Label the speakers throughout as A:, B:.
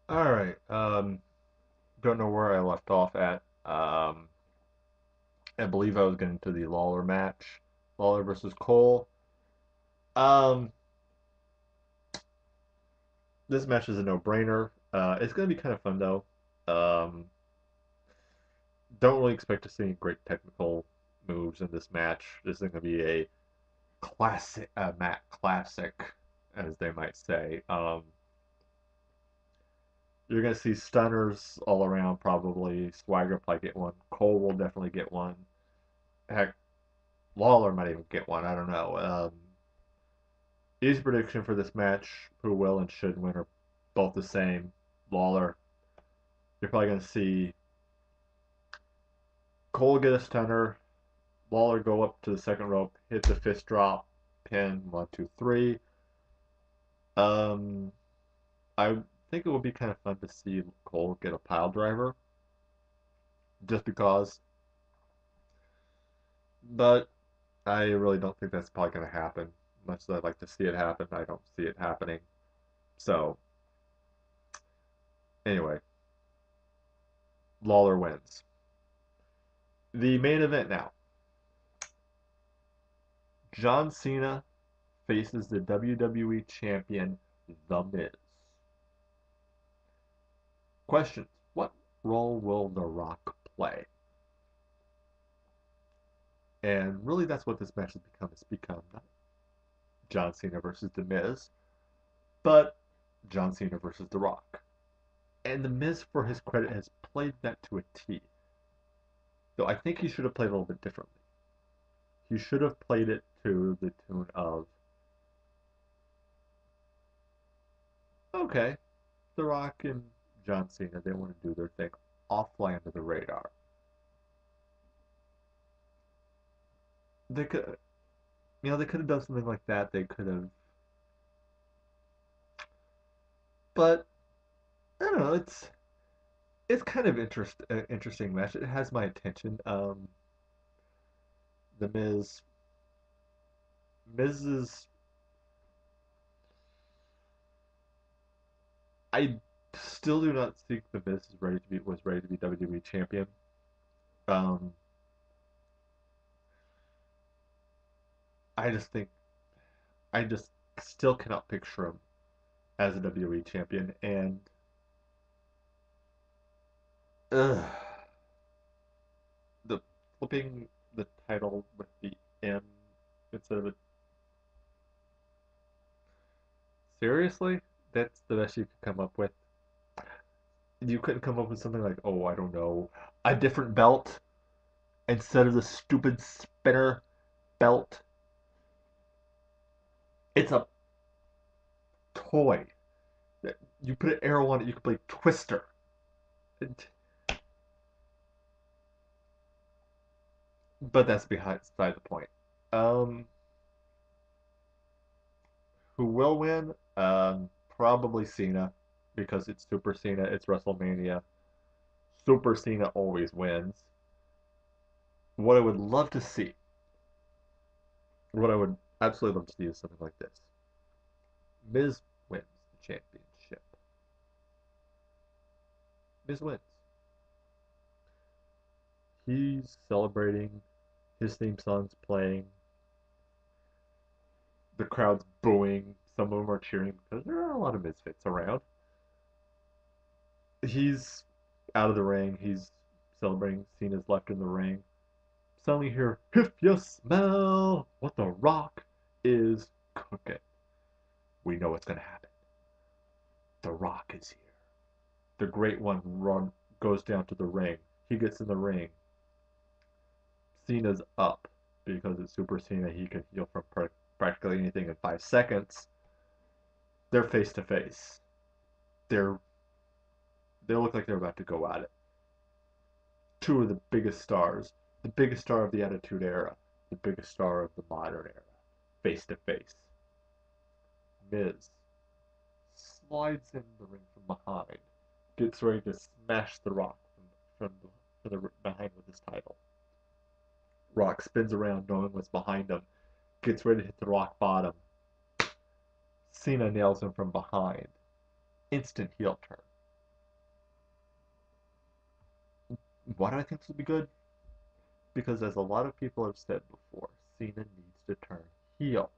A: All right. Don't know where I left off at. I believe I was getting to the Lawler match, Lawler versus Cole. Um, this match is a no-brainer. It's gonna be kind of fun though. Um, don't really expect to see any great technical moves in this match. This is gonna be a classic, mat classic, as they might say. You're gonna see stunners all around probably. Swagger will probably get one. Cole will definitely get one. Heck, Lawler might even get one. I don't know. Easy prediction for this match: who will and should win are both the same. Lawler, you're probably going to see Cole get a stunner, Lawler go up to the second rope, hit the fist drop, pin, 1, 2, 3. Um, I think it would be kind of fun to see Cole get a pile driver, just because. But I really don't think that's probably going to happen. Much as I'd like to see it happen, I don't see it happening. So, anyway, Lawler wins. The main event now. John Cena faces the WWE Champion, The Miz. Questions. What role will The Rock play? And really, that's what this match has become. It's become not John Cena versus The Miz, but John Cena versus The Rock. And The Miz, for his credit, has played that to a T. Though I think he should have played a little bit differently. He should have played it to the tune of, okay, The Rock and John Cena, they want to do their thing off fly under the radar. They could, they could have done something like that. They could have, but I don't know. It's kind of interesting match. It has my attention. The Miz's. I still do not think the Miz is ready to be WWE champion. Um, I just think I just still cannot picture him as a WWE champion, and ugh, the flipping the title with the M instead of a seriously, that's the best you could come up with. You couldn't come up with something like, oh, I don't know, a different belt instead of the stupid spinner belt. It's a toy. You put an arrow on it, you can play Twister. But that's beside the point. Um, who will win? Probably Cena, because it's Super Cena, it's WrestleMania. Super Cena always wins. What I would love to see, what I would absolutely love to see is something like this. Miz wins the championship. Miz wins. He's celebrating. His theme song's playing. The crowd's booing. Some of them are cheering because there are a lot of misfits around. He's out of the ring. He's celebrating. Cena's left in the ring. Suddenly hear, if you smell what the Rock is cooking, we know what's going to happen. The Rock is here. The Great One goes down to the ring. He gets in the ring. Cena's up because it's Super Cena. He can heal from practically anything in 5 seconds. They're face to face. They're they look like they're about to go at it. Two of the biggest stars, the biggest star of the Attitude Era, the biggest star of the modern era, face to face. Miz slides in the ring from behind, gets ready to smash the Rock from the behind with his title. Rock spins around knowing what's behind him, gets ready to hit the Rock bottom. Cena nails him from behind. Instant heel turn. Why do I think this will be good? Because as a lot of people have said before, Cena needs to turn heel.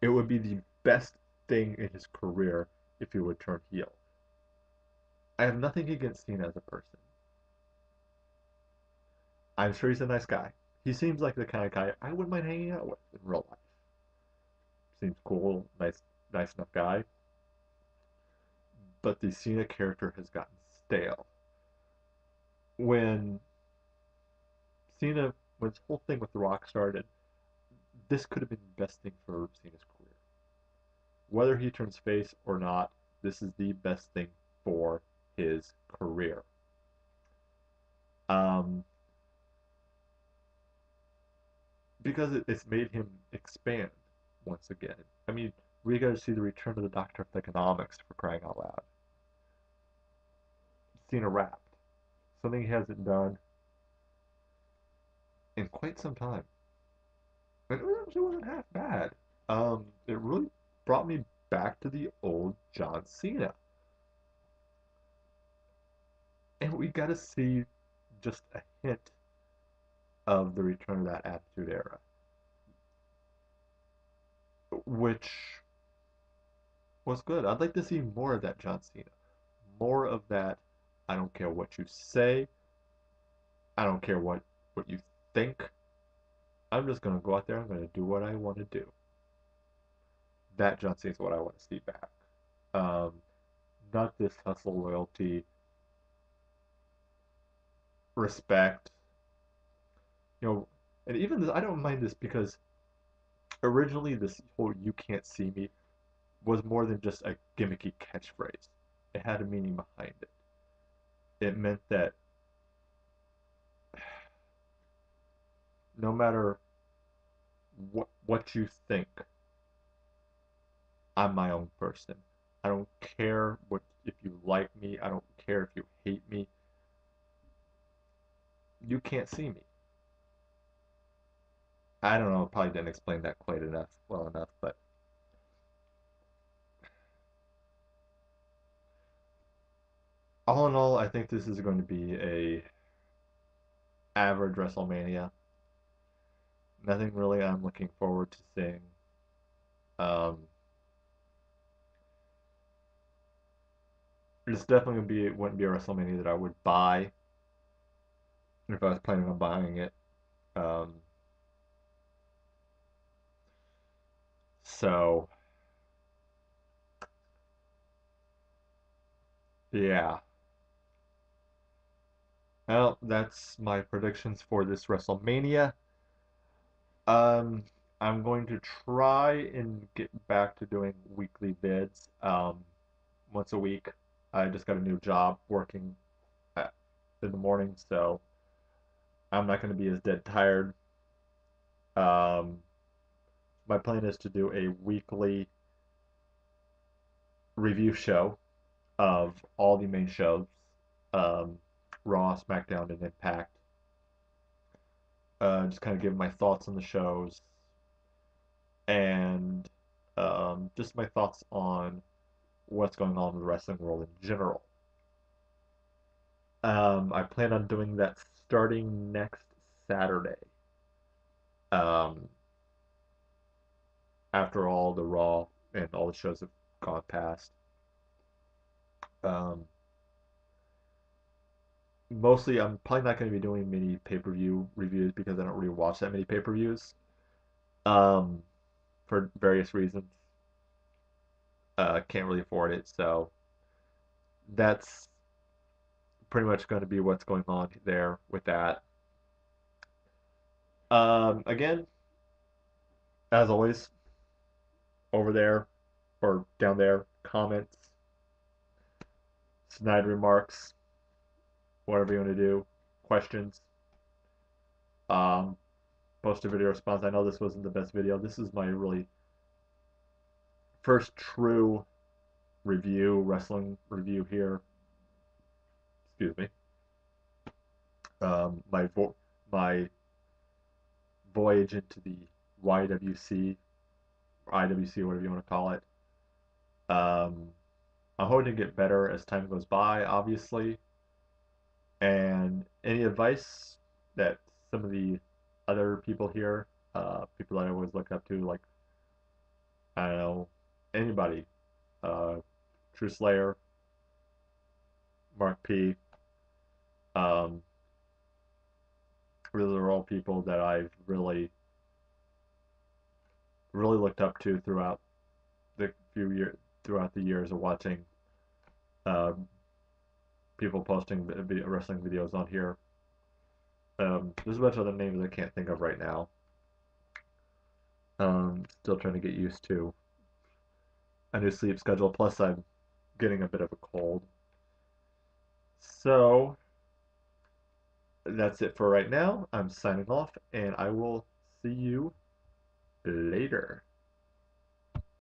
A: It would be the best thing in his career if he would turn heel. I have nothing against Cena as a person. I'm sure he's a nice guy. He seems like the kind of guy I wouldn't mind hanging out with in real life. Seems cool, nice enough guy. But the Cena character has gotten stale. When Cena, when this whole thing with The Rock started, this could have been the best thing for Cena's career. Whether he turns face or not, this is the best thing for his career. Um, because it's made him expand once again. I mean, we got to see the return of the Doctor of Economics for crying out loud. Cena rapped, something he hasn't done in quite some time. And it actually wasn't half bad. It really brought me back to the old John Cena. And we got to see just a hint of the return of that Attitude Era, which was good. I'd like to see more of that John Cena. More of that, I don't care what you say, I don't care what you think. I'm just going to go out there, I'm going to do what I want to do. That John Cena is what I want to see back. Um, Not this hustle, loyalty, respect. You know, and even this, I don't mind this because originally this whole "you can't see me" was more than just a gimmicky catchphrase. It had a meaning behind it. It meant that no matter what you think, I'm my own person. I don't care what if you like me. I don't care if you hate me. You can't see me. I don't know. Probably didn't explain that quite enough, well enough, but all in all, I think this is going to be a average WrestleMania. Nothing really I'm looking forward to seeing. Um, it's definitely gonna be it wouldn't be a WrestleMania that I would buy if I was planning on buying it. Um, so yeah. Well, that's my predictions for this WrestleMania. Um, I'm going to try and get back to doing weekly vids, once a week. I just got a new job working at, in the morning, so I'm not going to be as dead tired. Um, my plan is to do a weekly review show of all the main shows, um, Raw, SmackDown, and Impact. Just kind of give my thoughts on the shows and just my thoughts on what's going on in the wrestling world in general. I plan on doing that starting next Saturday. Um, After all the Raw and all the shows have gone past. Um, Mostly, I'm probably not going to be doing many pay-per-view reviews because I don't really watch that many pay-per-views. Um, for various reasons, can't really afford it, so that's pretty much going to be what's going on there with that. Again, as always, over there or down there, comments, snide remarks, whatever you want to do, questions. Um, Post a video response. I know this wasn't the best video. This is my really first true wrestling review here. Excuse me. My voyage into the YWC, or IWC, whatever you want to call it. Um, I'm hoping to get better as time goes by, obviously. And any advice that some of the other people here, people that I always look up to, like, I don't know, anybody, uh, True Slayer, Mark P, um, those are all people that I've really looked up to throughout the years of watching um, people posting wrestling videos on here. There's a bunch of other names I can't think of right now. Still trying to get used to a new sleep schedule. Plus, I'm getting a bit of a cold. So that's it for right now. I'm signing off, and I will see you later.